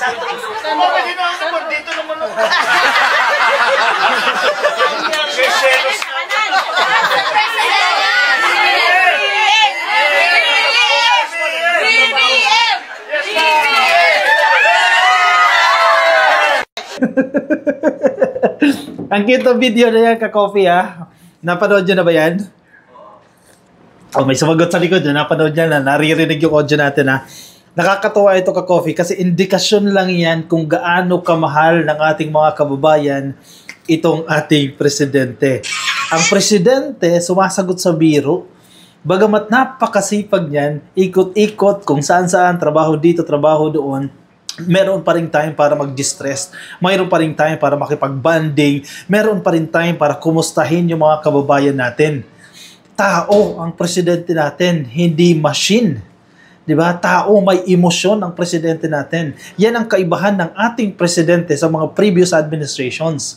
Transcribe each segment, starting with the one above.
Bakit naman dito naman ako? Ang cute ng video na yan, ka-coffee ha. Napanood nyo na ba yan? Oh, may sumagot sa likod na. Napanood nyo na. Naririnig yung audio natin ha. Nakakatuwa ito, ka-coffee, kasi indikasyon lang yan kung gaano kamahal ng ating mga kababayan itong ating presidente. Ang presidente sumasagot sa biro, bagamat napakasipag niyan, ikot-ikot kung saan-saan, trabaho dito, trabaho doon, meron pa rin time para mag-distress, mayroon pa rin time para makipag-banding, meron pa rin time para kumustahin yung mga kababayan natin. Tao ang presidente natin, hindi machine. Diba? Tao, may emosyon ang presidente natin. Yan ang kaibahan ng ating presidente sa mga previous administrations.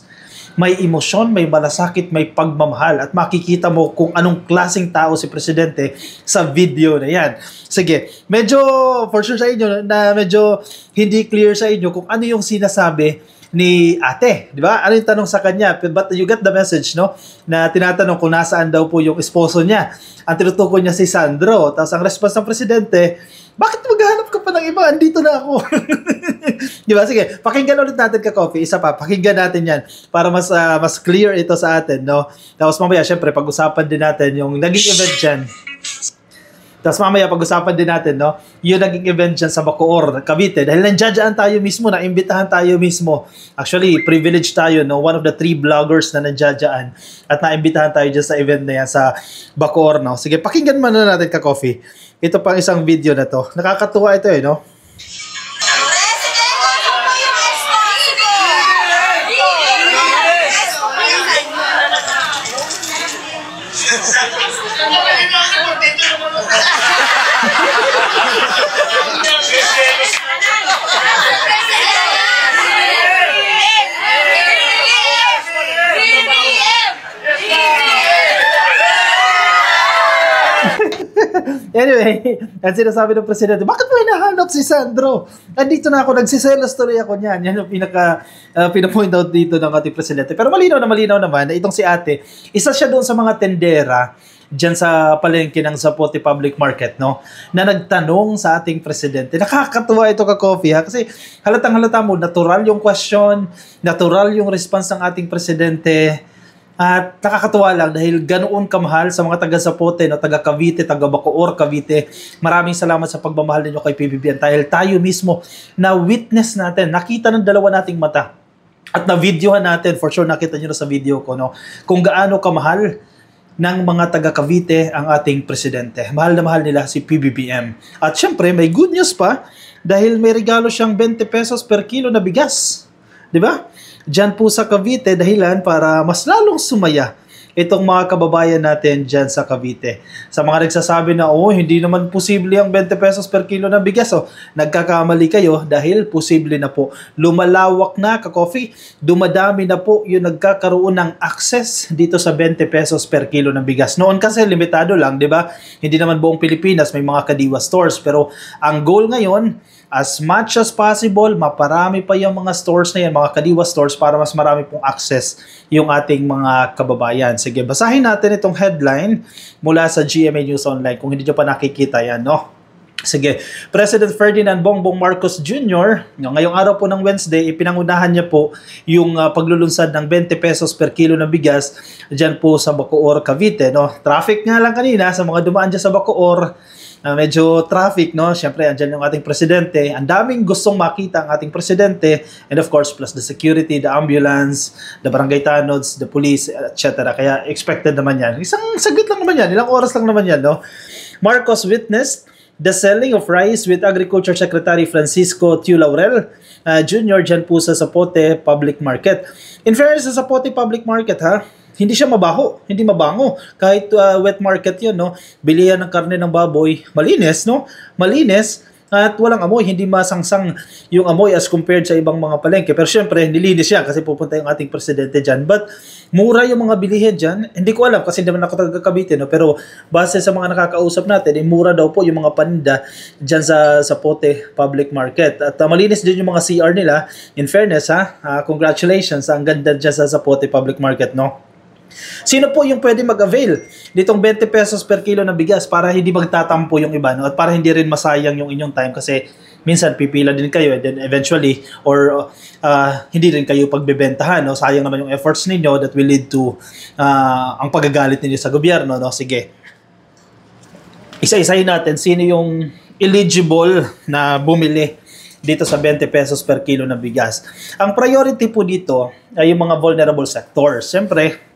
May emosyon, may malasakit, may pagmamahal. At makikita mo kung anong klaseng tao si presidente sa video na yan. Sige, medyo for sure sa inyo na medyo hindi clear sa inyo kung ano yung sinasabi ni ate, di ba? Ano yung tanong sa kanya? But you get the message, no? Na tinatanong kung nasaan daw po yung esposo niya. Ang tinutukoy niya si Sandro. Tapos ang response ng presidente, bakit maghahanap ka pa ng iba? Andito na ako. Di ba? Sige, pakinggan ulit natin, ka-coffee. Isa pa, pakinggan natin yan para mas clear ito sa atin, no? Tapos mamaya, syempre, pag-usapan din natin yung naging event dyan. Tapos mamaya pag-usapan din natin, no, yung naging event dyan sa Bacoor, Cavite. Dahil nandiyan tayo mismo, naimbitahan tayo mismo. Actually, privileged tayo, no, one of the 3 vloggers na nandiyan. At naimbitahan tayo dyan sa event na yan sa Bacoor, no. Sige, pakinggan muna natin, ka-coffee. Ito pang isang video na to. Nakakatuwa ito eh, no. Anyway, ang sinasabi ng presidente, bakit mo hinahanap si Sandro? Andito na ako, nagsiselos tuloy ako niyan. Yan yung pinapoint out dito ng ating presidente. Pero malinaw naman na itong si ate, isa siya doon sa mga tendera dyan sa palengke ng Zapote Public Market, no? Na nagtanong sa ating presidente. Nakakatuwa ito, ka-coffee, ha? Kasi halatang-halata mo, natural yung question, natural yung response ng ating presidente. At nakakatuwa lang dahil ganoon kamahal sa mga taga-Zapote, no, taga-Cavite, taga-Bacoor, Cavite. Maraming salamat sa pagmamahal ninyo kay PBBM dahil tayo mismo na witness natin, nakita ng dalawa nating mata. At na-videohan natin, for sure nakita nyo na sa video ko, no, kung gaano kamahal ng mga taga-Cavite ang ating presidente. Mahal na mahal nila si PBBM. At syempre, may good news pa dahil may regalo siyang 20 pesos per kilo na bigas. Di ba? Diyan po sa Cavite, dahilan para mas lalong sumaya itong mga kababayan natin dyan sa Cavite. Sa mga nagsasabi na, oh, hindi naman posible ang 20 pesos per kilo ng bigas. Oh, nagkakamali kayo dahil posible na po. Lumalawak na, ka-coffee, dumadami na po yung nagkakaroon ng access dito sa 20 pesos per kilo ng bigas. Noon kasi limitado lang, di ba? Hindi naman buong Pilipinas may mga kadiwa stores. Pero ang goal ngayon, as much as possible, maparami pa yung mga stores na yan, mga kadiwa stores, para mas marami pong access yung ating mga kababayan. Sige, basahin natin itong headline mula sa GMA News Online kung hindi nyo pa nakikita yan, no? Sige, President Ferdinand Bongbong Marcos Jr., ngayong araw po ng Wednesday, ipinangunahan niya po yung paglulunsad ng 20 pesos per kilo na bigas dyan po sa Bacoor, Cavite, no? Traffic nga lang kanina sa mga dumaan dyan sa Bacoor. Medyo traffic, no? Siyempre, andyan yung ating presidente. Ang daming gustong makita ang ating presidente. And of course, plus the security, the ambulance, the barangay tanods, the police, etc. Kaya expected naman yan. Isang saglit lang naman yan. Ilang oras lang naman yan, no? Marcos witnessed the selling of rice with Agriculture Secretary Francisco Tiu Laurel Jr. dyan po sa Zapote Public Market. In fairness sa Zapote Public Market, ha? Hindi siya mabaho, hindi mabango. Kahit wet market yun, no? Bilihan ng karne ng baboy, malinis, no? Malinis, at walang amoy, hindi masangsang yung amoy as compared sa ibang mga palengke. Pero syempre, nilinis siya kasi pupunta yung ating presidente dyan. But mura yung mga bilihin dyan. Hindi ko alam kasi hindi naman ako taga Cavite, no? Pero base sa mga nakakausap natin, mura daw po yung mga paninda dyan sa Pote Public Market. At malinis din yung mga CR nila. In fairness, congratulations, ang ganda dyan sa Pote Public Market, no? Sino po yung pwede mag-avail nitong 20 pesos per kilo na bigas para hindi magtatampo yung iba, no? At para hindi rin masayang yung inyong time kasi minsan pipila din kayo and then eventually or hindi rin kayo pagbebentahan, no? Sayang naman yung efforts ninyo that will lead to ang pagagalit ninyo sa gobyerno, no? Sige. Isa-isahin natin sino yung eligible na bumili dito sa 20 pesos per kilo na bigas. Ang priority po dito ay yung mga vulnerable sectors. Siyempre,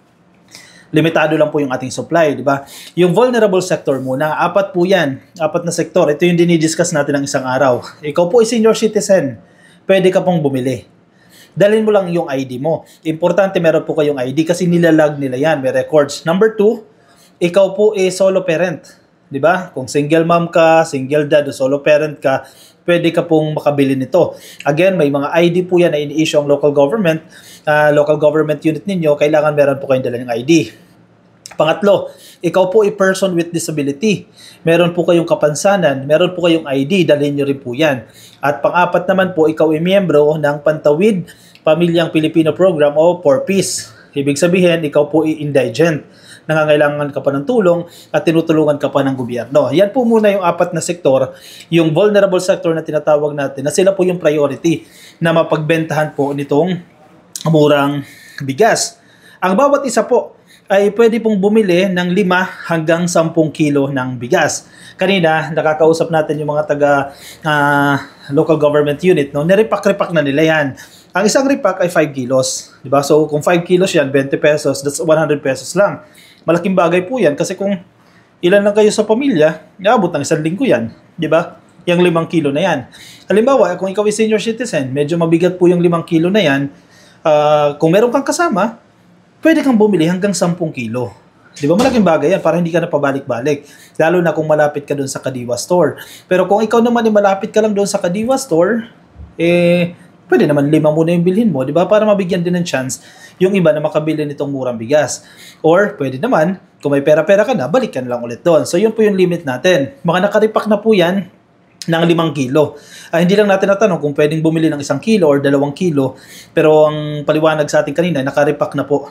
limitado lang po yung ating supply, di ba? Yung vulnerable sector muna, 4 po yan. 4 na sektor. Ito yung dinidiscuss natin ng isang araw. Ikaw po ay senior citizen. Pwede ka pong bumili. Dalhin mo lang yung ID mo. Importante meron po kayong ID kasi nilalag nila yan. May records. Number 2, ikaw po ay solo parent. Di ba? Kung single mom ka, single dad, o solo parent ka, pwede ka pong makabili nito. Again, may mga ID po yan na ini-issue ang local government unit ninyo, kailangan meron po kayong dala ng ID. Pangatlo, ikaw po ay person with disability. Meron po kayong kapansanan, meron po kayong ID, dalhin nyo rin po yan. At pang-apat naman po, ikaw ay miyembro ng Pantawid Pamilyang Pilipino Program o 4Ps. Ibig sabihin, ikaw po ay indigent. Nangangailangan ka pa ng tulong at tinutulungan ka pa ng gobyerno. Yan po muna yung 4 na sektor, yung vulnerable sector na tinatawag natin, na sila po yung priority na mapagbentahan po nitong murang bigas. Ang bawat isa po ay pwede pong bumili ng 5 hanggang 10 kilo ng bigas. Kanina, nakakausap natin yung mga taga local government unit, no? Niripak-ripak na nila yan. Ang isang ripak ay 5 kilos. Diba? So, kung 5 kilos yan, 20 pesos, that's 100 pesos lang. Malaking bagay po yan kasi kung ilan lang kayo sa pamilya, naabot ng 1 linggo yan. Diba? Yung 5 kilo na yan. Halimbawa, kung ikaw ay senior citizen, medyo mabigat po yung 5 kilo na yan. Kung meron kang kasama, pwede kang bumili hanggang 10 kilo. Di ba? Malaking bagay yan para hindi ka na pabalik-balik. Lalo na kung malapit ka doon sa Kadiwa store. Pero kung ikaw naman ay malapit ka lang doon sa Kadiwa store, pwede naman 5 muna yung bilhin mo, di ba? Para mabigyan din ng chance yung iba na makabili nitong murang bigas. Or pwede naman, kung may pera-pera ka na, balikan lang ulit doon. So yun po yung limit natin. Mga nakaripak na po yan ng 5 kilo. Hindi lang natin natanong kung pwedeng bumili ng 1 kilo or 2 kilo, pero ang paliwanag sa atin kanina, nakaripak na po.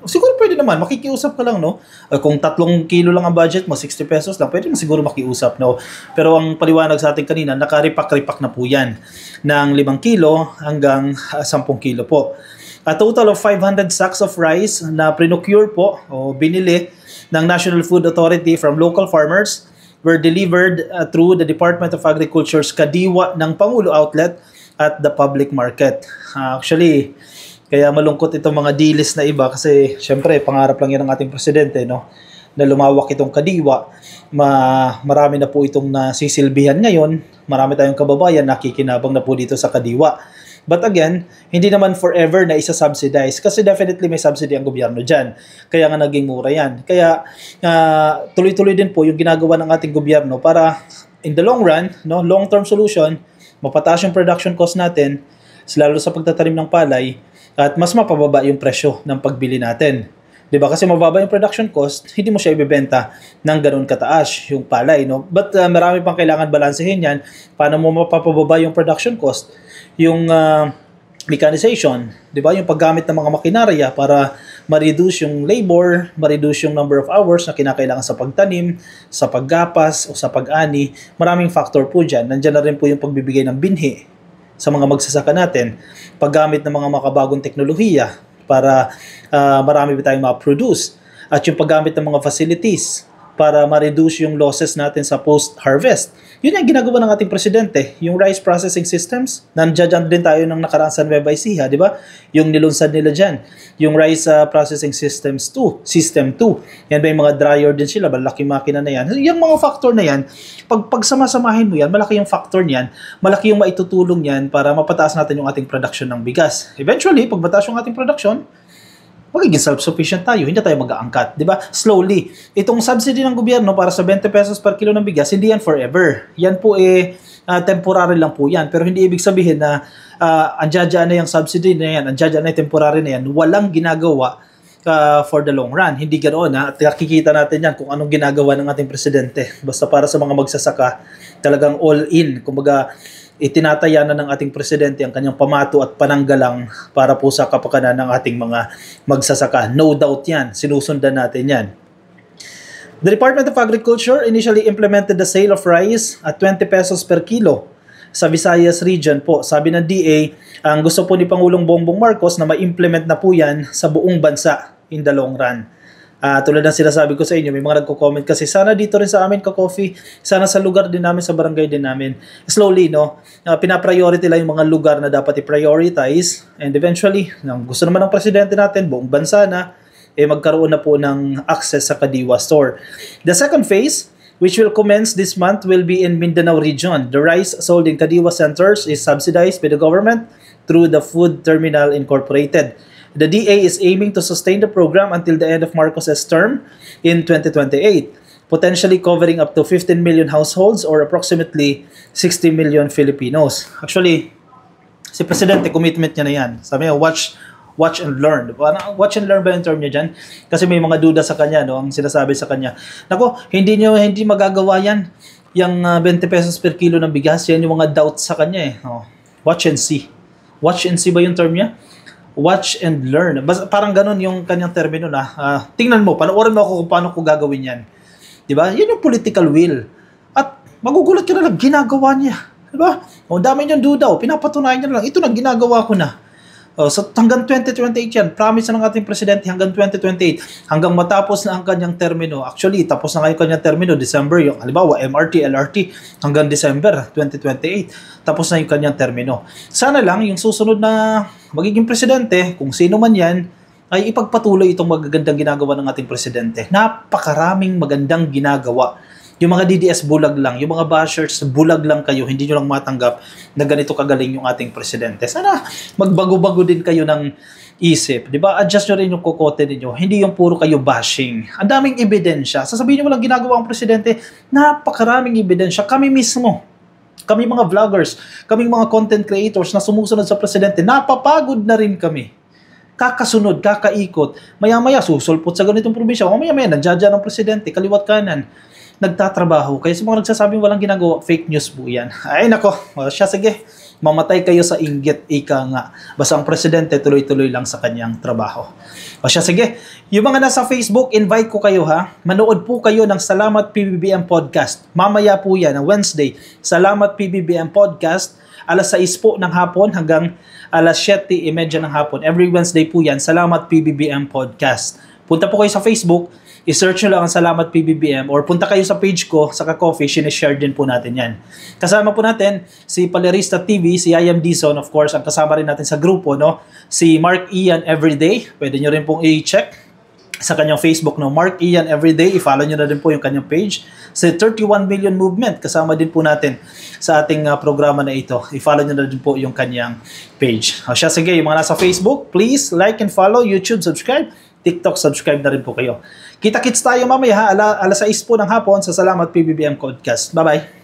Siguro pwede naman, makikiusap ka lang, no? Kung 3 kilo lang ang budget mo, 60 pesos lang, pwede mo siguro makiusap, no? Pero ang paliwanag sa atin kanina, nakaripak-ripak na po yan ng 5 kilo hanggang 10 kilo po. A total of 500 sacks of rice na procure po o binili ng National Food Authority from local farmers were delivered through the Department of Agriculture's Kadiwa ng Pangulo outlet at the public market. Actually, kaya malungkot itong mga deals na iba kasi syempre pangarap lang yan ng ating presidente, no? Na lumawak itong Kadiwa. Marami na po itong nasisilbihan ngayon. Marami tayong kababayan nakikinabang na po dito sa Kadiwa. But again, hindi naman forever na isa-subsidize kasi definitely may subsidy ang gobyerno dyan. Kaya nga naging mura yan. Kaya tuloy-tuloy din po yung ginagawa ng ating gobyerno para in the long run, no, long-term solution, mapataas yung production cost natin, lalo sa pagtatanim ng palay, at mas mapababa yung presyo ng pagbili natin. Diba? Kasi mababa yung production cost, hindi mo siya ibebenta ng ganun kataas yung palay, no? But marami pang kailangan balansehin yan. Paano mo mapapababa yung production cost? Yung mechanization, diba? Yung paggamit ng mga makinarya para ma-reduce yung labor, ma-reduce yung number of hours na kinakailangan sa pagtanim, sa paggapas, o sa pag-ani. Maraming factor po dyan. Nandyan na rin po yung pagbibigay ng binhi sa mga magsasaka natin. Paggamit ng mga makabagong teknolohiya para marami ba tayong ma-produce. At yung paggamit ng mga facilities para ma-reduce yung losses natin sa post-harvest. Yun yung ginagawa ng ating presidente. Yung rice processing systems, nandiyan din tayo ng nakaraan sa Nueva Ecija, di ba? Yung nilunsad nila dyan. Yung rice processing systems 2, system 2. Yan ba yung mga dryer din sila, malaki makina na yan. Yung mga factor na yan, pag sama-samahin mo yan, malaki yung factor niyan, malaki yung maitutulong yan para mapataas natin yung ating production ng bigas. Eventually, pag mataas yung ating production, magiging self-sufficient tayo, hindi tayo mag-aangkat, di ba? Slowly. Itong subsidy ng gobyerno para sa 20 pesos per kilo ng bigas, hindi yan forever. Yan po temporary lang po yan. Pero hindi ibig sabihin na andyan na yung subsidy na yan, andyan na yung temporary na yan, walang ginagawa for the long run. Hindi ganoon, ha? At nakikita natin yan kung anong ginagawa ng ating presidente. Basta para sa mga magsasaka, talagang all in. Kumbaga, itinataya na ng ating presidente ang kanyang pamato at pananggalang para po sa kapakanan ng ating mga magsasaka. No doubt yan. Sinusundan natin yan. The Department of Agriculture initially implemented the sale of rice at 20 pesos per kilo sa Visayas region po. Sabi ng DA, ang gusto po ni Pangulong Bongbong Marcos na ma-implement na po yan sa buong bansa in the long run. Tulad ng sinasabi ko sa inyo, may mga nagko-comment kasi sana dito rin sa amin ka-coffee, sana sa lugar din namin, sa barangay din namin. Slowly, no, pinapriority lang yung mga lugar na dapat i-prioritize, and eventually, gusto naman ng presidente natin, buong bansa na, magkaroon na po ng access sa Kadiwa store. The second phase, which will commence this month, will be in Mindanao region. The rice sold in Kadiwa centers is subsidized by the government through the Food Terminal Incorporated. The DA is aiming to sustain the program until the end of Marcos's term in 2028, potentially covering up to 15 million households or approximately 60 million Filipinos. Actually, si Presidente, commitment niya na yan. Sabi niya, watch and learn. Watch and learn ba yung term niya dyan? Kasi may mga duda sa kanya, no? Ang sinasabi sa kanya, nako, hindi magagawa yan. Yung 20 pesos per kilo ng bigas, yan yung mga doubts sa kanya eh. Oh, watch and see. Watch and see ba yung term niya? Watch and learn. Parang ganun yung kanyang termino na, tingnan mo, panoorin mo ako kung paano ko gagawin yan. Diba? Yan yung political will. At magugulat ka na lang, ginagawa niya. Diba? O, dami niyang duda, pinapatunayan niya na lang, ito na, ginagawa ko na. So hanggang 2028 yan, promise na ng ating presidente hanggang 2028, hanggang matapos na ang kanyang termino. Actually, tapos na ngayon kanyang termino, December, yung halimbawa, MRT, LRT, hanggang December 2028, tapos na yung kanyang termino. Sana lang, yung susunod na magiging presidente, kung sino man yan, ay ipagpatuloy itong magagandang ginagawa ng ating presidente. Napakaraming magandang ginagawa. Yung mga DDS bulag lang, yung mga bashers bulag lang kayo, hindi nyo lang matanggap na ganito kagaling yung ating presidente. Sana magbago-bago din kayo ng isip, di ba? Adjust nyo rin yung kokote ninyo, hindi yung puro kayo bashing. Ang daming ebidensya. Sasabihin nyo walang ginagawa ang presidente, napakaraming ebidensya. Kami mismo, kami mga vloggers, kami mga content creators na sumusunod sa presidente, napapagod na rin kami. Kakasunod, kakaikot, maya-maya susulpot sa ganitong probinsya, maya-maya nandiyan ang presidente, kaliwat kanan, nagtatrabaho. Kaya sa mga nagsasabing walang ginagawa, fake news po yan. Ay nako, siya sige, mamatay kayo sa inggit, ika nga. Basta ang presidente tuloy-tuloy lang sa kanyang trabaho. O siya sige, yung mga nasa Facebook, invite ko kayo ha, manood po kayo ng Salamat PBBM Podcast. Mamaya po yan, Wednesday, Salamat PBBM Podcast, alas 6 po ng hapon hanggang alas 7:30 ng hapon. Every Wednesday po yan, Salamat PBBM Podcast. Punta po kayo sa Facebook, i-search nyo lang ang Salamat PBBM or punta kayo sa page ko sa ka-coffee, sinishare din po natin yan. Kasama po natin si Palerista TV, si I Am Dizon, of course, ang kasama rin natin sa grupo, no? Si Mark Ian Everyday, pwede nyo rin pong i-check sa kanyang Facebook, no? Mark Ian Everyday, i-follow nyo na din po yung kanyang page. Si 31 Million Movement, kasama din po natin sa ating programa na ito. I-follow nyo na din po yung kanyang page. O siya, sige, yung mga nasa Facebook, please like and follow, YouTube, subscribe, TikTok, subscribe na rin po kayo. Kita-kits tayo mamaya ha, alas 6 po ng hapon sa Salamat PBBM Podcast. Bye-bye!